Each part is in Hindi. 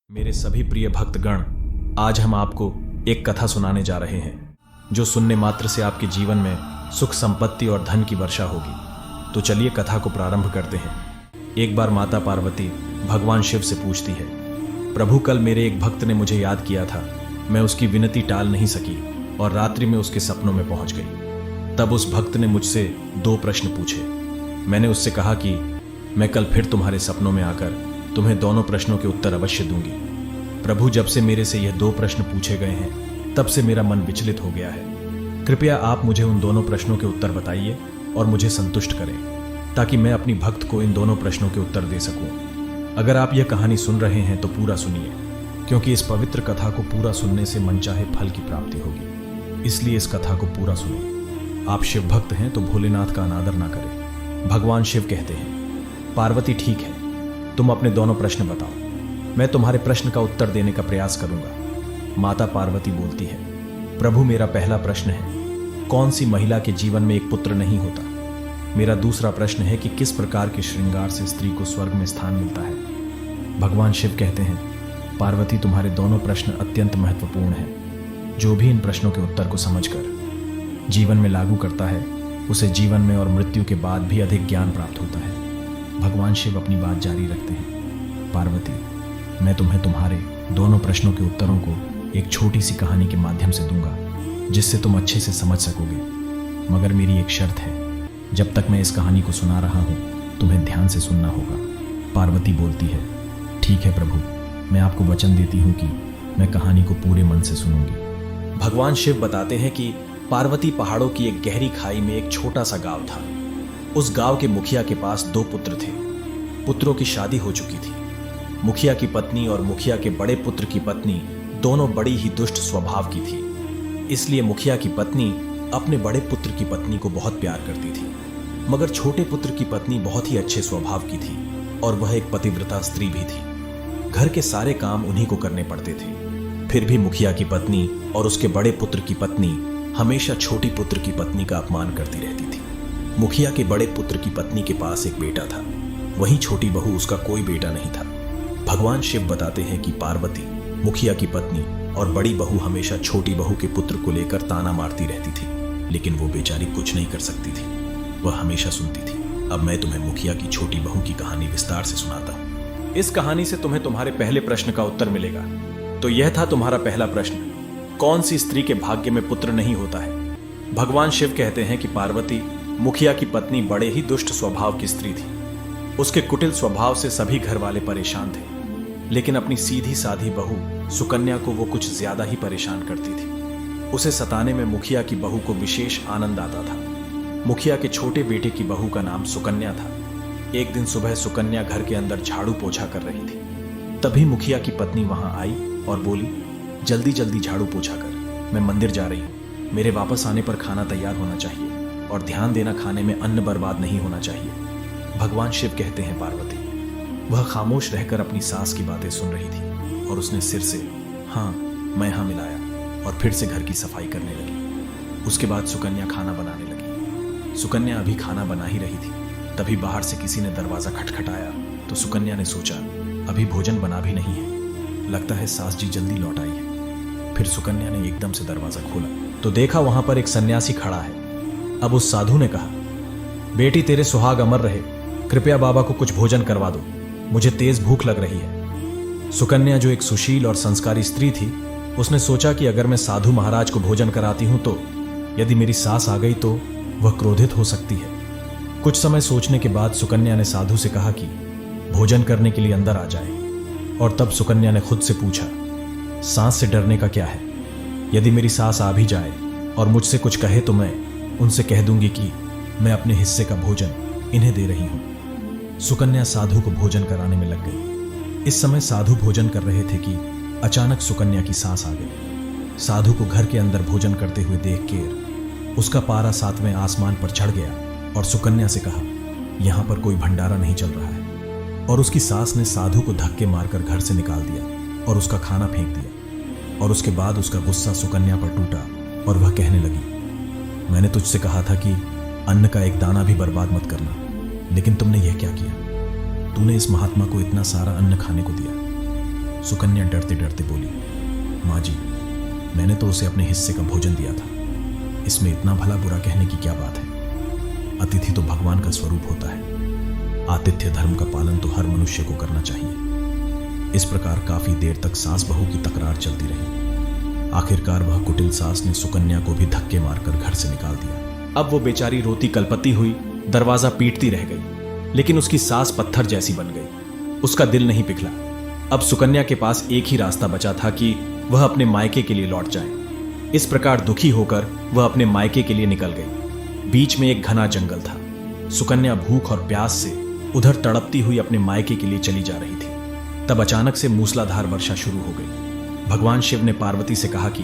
मेरे सभी प्रिय भक्तगण, आज हम आपको एक कथा सुनाने जा रहे हैं जो सुनने मात्र से आपके जीवन में सुख संपत्ति और धन की वर्षा होगी। तो चलिए कथा को प्रारंभ करते हैं। एक बार माता पार्वती भगवान शिव से पूछती है, प्रभु कल मेरे एक भक्त ने मुझे याद किया था, मैं उसकी विनती टाल नहीं सकी और रात्रि में उसके सपनों में पहुंच गई। तब उस भक्त ने मुझसे 2 प्रश्न पूछे। मैंने उससे कहा कि मैं कल फिर तुम्हारे सपनों में आकर तुम्हें दोनों प्रश्नों के उत्तर अवश्य दूंगी। प्रभु जब से मेरे से यह 2 प्रश्न पूछे गए हैं तब से मेरा मन विचलित हो गया है। कृपया आप मुझे उन दोनों प्रश्नों के उत्तर बताइए और मुझे संतुष्ट करें ताकि मैं अपनी भक्त को इन दोनों प्रश्नों के उत्तर दे सकूं। अगर आप यह कहानी सुन रहे हैं तो पूरा सुनिए, क्योंकि इस पवित्र कथा को पूरा सुनने से मनचाहे फल की प्राप्ति होगी। इसलिए इस कथा को पूरा सुनिए। आप शिव भक्त हैं तो भोलेनाथ का अनादर ना करें। भगवान शिव कहते हैं, पार्वती ठीक है, तुम अपने दोनों प्रश्न बताओ, मैं तुम्हारे प्रश्न का उत्तर देने का प्रयास करूंगा। माता पार्वती बोलती है, प्रभु मेरा पहला प्रश्न है, कौन सी महिला के जीवन में एक पुत्र नहीं होता। मेरा दूसरा प्रश्न है कि किस प्रकार के श्रृंगार से स्त्री को स्वर्ग में स्थान मिलता है। भगवान शिव कहते हैं, पार्वती तुम्हारे दोनों प्रश्न अत्यंत महत्वपूर्ण हैं। जो भी इन प्रश्नों के उत्तर को समझकर जीवन में लागू करता है उसे जीवन में और मृत्यु के बाद भी अधिक ज्ञान प्राप्त होता है। भगवान शिव अपनी बात जारी रखते हैं, पार्वती मैं तुम्हें तुम्हारे दोनों प्रश्नों के उत्तरों को एक छोटी सी कहानी के माध्यम से दूंगा जिससे तुम अच्छे से समझ सकोगे। मगर मेरी एक शर्त है, जब तक मैं इस कहानी को सुना रहा हूं तुम्हें ध्यान से सुनना होगा। पार्वती बोलती है, ठीक है प्रभु, मैं आपको वचन देती हूं कि मैं कहानी को पूरे मन से सुनूंगी। भगवान शिव बताते हैं कि पार्वती पहाड़ों की एक गहरी खाई में एक छोटा सा गांव था। उस गांव के मुखिया के पास 2 पुत्र थे। पुत्रों की शादी हो चुकी थी। मुखिया की पत्नी और मुखिया के बड़े पुत्र की पत्नी दोनों बड़ी ही दुष्ट स्वभाव की थी। इसलिए मुखिया की पत्नी अपने बड़े पुत्र की पत्नी को बहुत प्यार करती थी, मगर छोटे पुत्र की पत्नी बहुत ही अच्छे स्वभाव की थी और वह एक पतिव्रता स्त्री भी थी। घर के सारे काम उन्हीं को करने पड़ते थे। फिर भी मुखिया की पत्नी और उसके बड़े पुत्र की पत्नी हमेशा छोटी पुत्र की पत्नी का अपमान करती रहती थी। मुखिया के बड़े पुत्र की पत्नी के पास एक बेटा था, वहीं छोटी बहू उसका कोई बेटा नहीं था। भगवान शिव बताते हैं कि पार्वती, मुखिया की पत्नी और बड़ी बहू हमेशा छोटी बहू के पुत्र को लेकर ताना मारती रहती थी, लेकिन वो बेचारी कुछ नहीं कर सकती थी। वह हमेशा सुनती थी। अब मैं तुम्हें मुखिया की छोटी बहू की कहानी विस्तार से सुनाता हूँ। इस कहानी से तुम्हें तुम्हारे पहले प्रश्न का उत्तर मिलेगा। तो यह था तुम्हारा पहला प्रश्न, कौन सी स्त्री के भाग्य में पुत्र नहीं होता है। भगवान शिव कहते हैं कि पार्वती, मुखिया की पत्नी बड़े ही दुष्ट स्वभाव की स्त्री थी। उसके कुटिल स्वभाव से सभी घर वाले परेशान थे, लेकिन अपनी सीधी साधी बहू सुकन्या को वो कुछ ज्यादा ही परेशान करती थी। उसे सताने में मुखिया की बहू को विशेष आनंद आता था। मुखिया के छोटे बेटे की बहू का नाम सुकन्या था। एक दिन सुबह सुकन्या घर के अंदर झाड़ू पोछा कर रही थी। तभी मुखिया की पत्नी वहां आई और बोली, जल्दी जल्दी झाड़ू पोछा कर, मैं मंदिर जा रही हूँ। मेरे वापस आने पर खाना तैयार होना चाहिए और ध्यान देना खाने में अन्न बर्बाद नहीं होना चाहिए। भगवान शिव कहते हैं, पार्वती वह खामोश रहकर अपनी सास की बातें सुन रही थी और उसने सिर से हाँ मैं हाँ मिलाया और फिर से घर की सफाई करने लगी। उसके बाद सुकन्या खाना बनाने लगी। सुकन्या अभी खाना बना ही रही थी, तभी बाहर से किसी ने दरवाजा खटखटाया तो सुकन्या ने सोचा, अभी भोजन बना भी नहीं है, लगता है सास जी जल्दी लौट आई है। फिर सुकन्या ने एकदम से दरवाजा खोला तो देखा वहां पर एक सन्यासी खड़ा है। अब उस साधु ने कहा, बेटी तेरे सुहाग अमर रहे, कृपया बाबा को कुछ भोजन करवा दो, मुझे तेज भूख लग रही है। सुकन्या जो एक सुशील और संस्कारी स्त्री थी, उसने सोचा कि अगर मैं साधु महाराज को भोजन कराती हूं तो यदि मेरी सास आ गई तो वह क्रोधित हो सकती है। कुछ समय सोचने के बाद सुकन्या ने साधु से कहा कि भोजन करने के लिए अंदर आ जाए। और तब सुकन्या ने खुद से पूछा, सांस से डरने का क्या है, यदि मेरी सास आ भी जाए और मुझसे कुछ कहे तो मैं उनसे कह दूंगी कि मैं अपने हिस्से का भोजन इन्हें दे रही हूं। सुकन्या साधु को भोजन कराने में लग गई। इस समय साधु भोजन कर रहे थे कि अचानक सुकन्या की सांस आ गई। साधु को घर के अंदर भोजन करते हुए देख कर उसका पारा 7वें आसमान पर चढ़ गया और सुकन्या से कहा, यहां पर कोई भंडारा नहीं चल रहा है। और उसकी सास ने साधु को धक्के मारकर घर से निकाल दिया और उसका खाना फेंक दिया। और उसके बाद उसका गुस्सा सुकन्या पर टूटा और वह कहने लगी, मैंने तुझसे कहा था कि अन्न का एक दाना भी बर्बाद मत करना, लेकिन तुमने यह क्या किया। तूने इस महात्मा को इतना सारा अन्न खाने को दिया। सुकन्या डरते डरते बोली, माँ जी, मैंने तो उसे अपने हिस्से का भोजन दिया था, इसमें इतना भला बुरा कहने की क्या बात है। अतिथि तो भगवान का स्वरूप होता है। आतिथ्य धर्म का पालन तो हर मनुष्य को करना चाहिए। इस प्रकार काफी देर तक सास बहू की तकरार चलती रही। आखिरकार वह कुटिल सास ने सुकन्या को भी धक्के मारकर घर से निकाल दिया। अब वो बेचारी रोती कलपती हुई दरवाजा पीटती रह गई, लेकिन उसकी सास पत्थर जैसी बन गई। उसका दिल नहीं पिघला। अब सुकन्या के पास एक ही रास्ता बचा था कि वह अपने मायके के लिए लौट जाए। इस प्रकार दुखी होकर वह अपने मायके के लिए निकल गई। बीच में एक घना जंगल था। सुकन्या भूख और प्यास से उधर तड़पती हुई अपने मायके के लिए चली जा रही थी। तब अचानक से मूसलाधार वर्षा शुरू हो गई। भगवान शिव ने पार्वती से कहा कि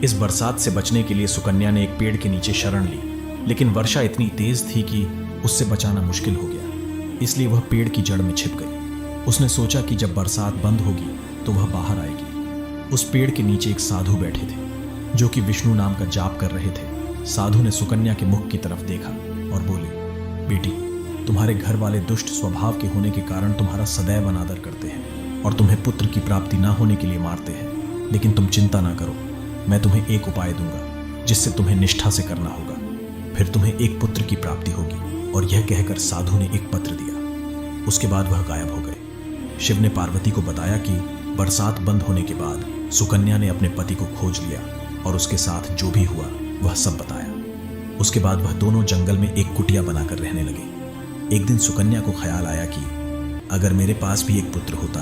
इस बरसात से बचने के लिए सुकन्या ने एक पेड़ के नीचे शरण ली, लेकिन वर्षा इतनी तेज थी कि उससे बचाना मुश्किल हो गया। इसलिए वह पेड़ की जड़ में छिप गई। उसने सोचा कि जब बरसात बंद होगी तो वह बाहर आएगी। उस पेड़ के नीचे एक साधु बैठे थे जो कि विष्णु नाम का जाप कर रहे थे। साधु ने सुकन्या के मुख की तरफ देखा और बोले, बेटी, तुम्हारे घर वाले दुष्ट स्वभाव के होने के कारण तुम्हारा सदैव अनादर करते हैं और तुम्हें पुत्र की प्राप्ति ना होने के लिए मारते हैं। लेकिन तुम चिंता ना करो, मैं तुम्हें एक उपाय दूंगा जिससे तुम्हें निष्ठा से करना होगा, फिर तुम्हें एक पुत्र की प्राप्ति होगी। और यह कहकर साधु ने एक पत्र दिया। उसके बाद वह गायब हो गए। शिव ने पार्वती को बताया कि बरसात बंद होने के बाद सुकन्या ने अपने पति को खोज लिया और उसके साथ जो भी हुआ वह सब बताया। उसके बाद वह दोनों जंगल में एक कुटिया बनाकर रहने लगे। एक दिन सुकन्या को ख्याल आया कि अगर मेरे पास भी एक पुत्र होता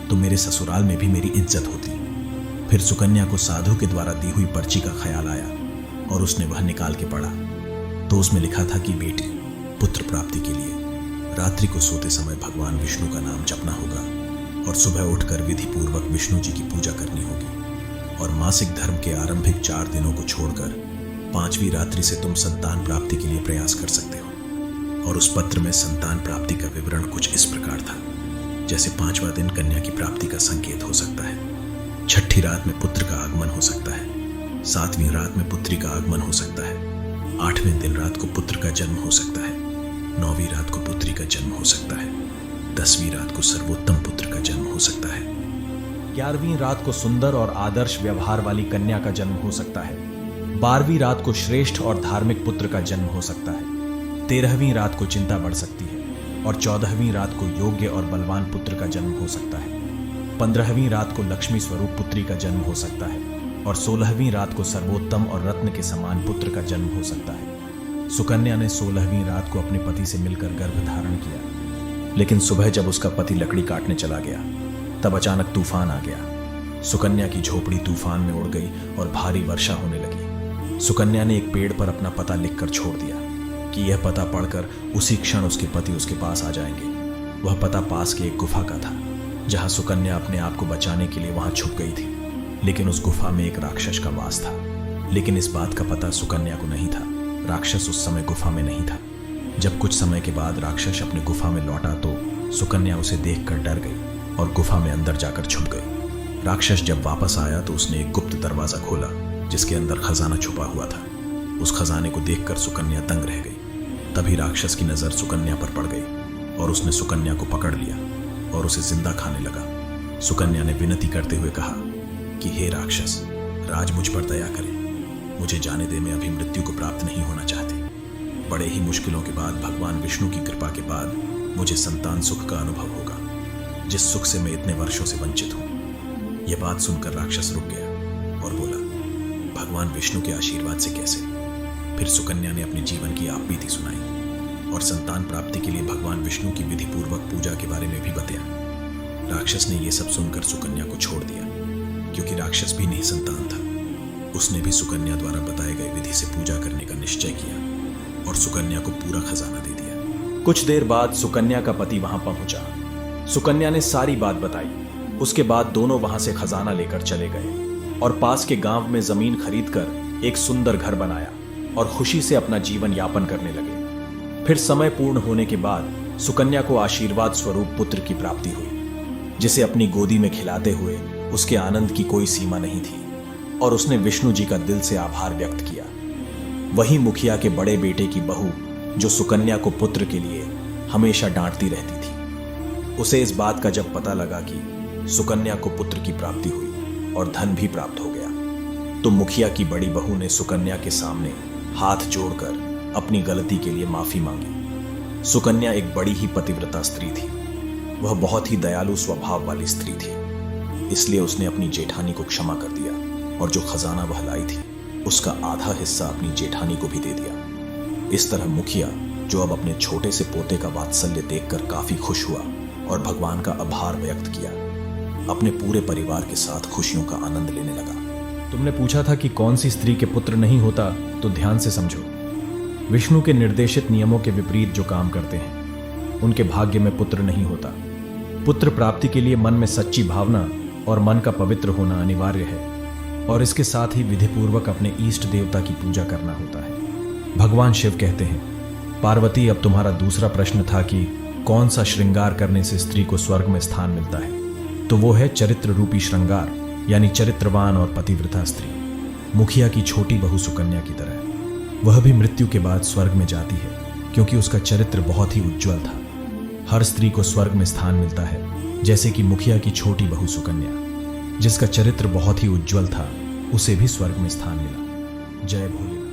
तो मेरे ससुराल में भी मेरी इज्जत होती। फिर सुकन्या को साधु के द्वारा दी हुई पर्ची का ख्याल आया और उसने वह निकाल के पढ़ा तो उसमें लिखा था कि बेटी, पुत्र प्राप्ति के लिए रात्रि को सोते समय भगवान विष्णु का नाम जपना होगा और सुबह उठकर विधि पूर्वक विष्णु जी की पूजा करनी होगी और मासिक धर्म के आरंभिक 4 दिनों को छोड़कर 5वीं रात्रि से तुम संतान प्राप्ति के लिए प्रयास कर सकते हो। और उस पत्र में संतान प्राप्ति का विवरण कुछ इस प्रकार था, जैसे 5वां दिन कन्या की प्राप्ति का संकेत हो सकता है, 6ठी रात में पुत्र का आगमन हो सकता है, 7वीं रात में पुत्री का आगमन हो सकता है, 8वें दिन रात को पुत्र का जन्म हो सकता है, 9वीं रात को पुत्री का जन्म हो सकता है, 10वीं रात को सर्वोत्तम पुत्र का जन्म हो सकता है, 11वीं रात को सुंदर और आदर्श व्यवहार वाली कन्या का जन्म हो सकता है, 12वीं रात को श्रेष्ठ और धार्मिक पुत्र का जन्म हो सकता है, 13वीं रात को चिंता बढ़ सकती है और 14वीं रात को योग्य और बलवान पुत्र का जन्म हो सकता है, 15वीं रात को लक्ष्मी स्वरूप पुत्री का जन्म हो सकता है और 16वीं रात को सर्वोत्तम और रत्न के समान पुत्र का जन्म हो सकता है। सुकन्या ने 16वीं रात को अपने पति से मिलकर गर्भ धारण किया, लेकिन सुबह जब उसका पति लकड़ी काटने चला गया तब अचानक तूफान आ गया। सुकन्या की झोपड़ी तूफान में उड़ गई और भारी वर्षा होने लगी। सुकन्या ने एक पेड़ पर अपना पता लिखकर छोड़ दिया कि यह पता पढ़कर उसी क्षण उसके पति उसके पास आ जाएंगे। वह पता पास के एक गुफा का था जहां सुकन्या अपने आप को बचाने के लिए वहां छुप गई थी, लेकिन उस गुफा में एक राक्षस का वास था। लेकिन इस बात का पता सुकन्या को नहीं था। राक्षस उस समय गुफा में नहीं था। जब कुछ समय के बाद राक्षस अपने गुफा में लौटा तो सुकन्या उसे देखकर डर गई और गुफा में अंदर जाकर छुप गई। राक्षस जब वापस आया तो उसने एक गुप्त दरवाजा खोला जिसके अंदर खजाना छुपा हुआ था। उस खजाने को देखकर सुकन्या दंग रह गई। तभी राक्षस की नजर सुकन्या पर पड़ गई और उसने सुकन्या को पकड़ लिया और उसे जिंदा खाने लगा। सुकन्या ने विनती करते हुए कहा कि हे राक्षस, राज मुझ पर दया करे, मुझे जाने दे, मैं अभी मृत्यु को प्राप्त नहीं होना चाहती। बड़े ही मुश्किलों के बाद भगवान विष्णु की कृपा के बाद मुझे संतान सुख का अनुभव होगा, जिस सुख से मैं इतने वर्षों से वंचित हूं। यह बात सुनकर राक्षस रुक गया और बोला, भगवान विष्णु के आशीर्वाद से कैसे? फिर सुकन्या ने अपने जीवन की आप बीती सुनाई और संतान प्राप्ति के लिए भगवान विष्णु की विधि पूर्वक पूजा के बारे में भी बताया। राक्षस ने यह सब सुनकर सुकन्या को छोड़ दिया, क्योंकि राक्षस भी निसंतान था। उसने भी सुकन्या द्वारा बताए गए विधि से पूजा करने का निश्चय किया और सुकन्या को पूरा खजाना दे दिया। कुछ देर बाद सुकन्या का पति वहां पहुंचा। सुकन्या ने सारी बात बताई। उसके बाद दोनों वहां से खजाना लेकर चले गए और पास के गांव में जमीन खरीदकर एक सुंदर घर बनाया और खुशी से अपना जीवन यापन करने लगे। फिर समय पूर्ण होने के बाद सुकन्या को आशीर्वाद स्वरूप पुत्र की प्राप्ति हुई, जिसे अपनी गोदी में खिलाते हुए उसके आनंद की कोई सीमा नहीं थी और उसने विष्णु जी का दिल से आभार व्यक्त किया। वही मुखिया के बड़े बेटे की बहू, जो सुकन्या को पुत्र के लिए हमेशा डांटती रहती थी, उसे इस बात का जब पता लगा कि सुकन्या को पुत्र की प्राप्ति हुई और धन भी प्राप्त हो गया। तो मुखिया की बड़ी बहू ने सुकन्या के सामने हाथ जोड़कर अपनी गलती के लिए माफी मांगी। सुकन्या एक बड़ी ही पतिव्रता स्त्री थी। वह बहुत ही दयालु स्वभाव वाली स्त्री थी, इसलिए उसने अपनी जेठानी को क्षमा कर दिया और जो खजाना वह लाई थी उसका आधा हिस्सा अपनी जेठानी को भी दे दिया। इस तरह मुखिया, जो अब अपने छोटे से पोते का वात्सल्य देखकर काफी खुश हुआ और भगवान का आभार व्यक्त किया, अपने पूरे परिवार के साथ खुशियों का आनंद लेने लगा। तुमने पूछा था कि कौन सी स्त्री के पुत्र नहीं होता, तो ध्यान से समझो। विष्णु के निर्देशित नियमों के विपरीत जो काम करते हैं उनके भाग्य में पुत्र नहीं होता। पुत्र प्राप्ति के लिए मन में सच्ची भावना और मन का पवित्र होना अनिवार्य है और इसके साथ ही विधिपूर्वक अपने इष्ट देवता की पूजा करना होता है। भगवान शिव कहते हैं, पार्वती, अब तुम्हारा दूसरा प्रश्न था कि कौन सा श्रृंगार करने से स्त्री को स्वर्ग में स्थान मिलता है, तो वो है चरित्र रूपी श्रृंगार, यानी चरित्रवान और पतिव्रता स्त्री। मुखिया की छोटी बहू सुकन्या की तरह वह भी मृत्यु के बाद स्वर्ग में जाती है, क्योंकि उसका चरित्र बहुत ही उज्ज्वल था। हर स्त्री को स्वर्ग में स्थान मिलता है, जैसे कि मुखिया की छोटी बहू सुकन्या, जिसका चरित्र बहुत ही उज्ज्वल था, उसे भी स्वर्ग में स्थान मिला। जय भोलेनाथ।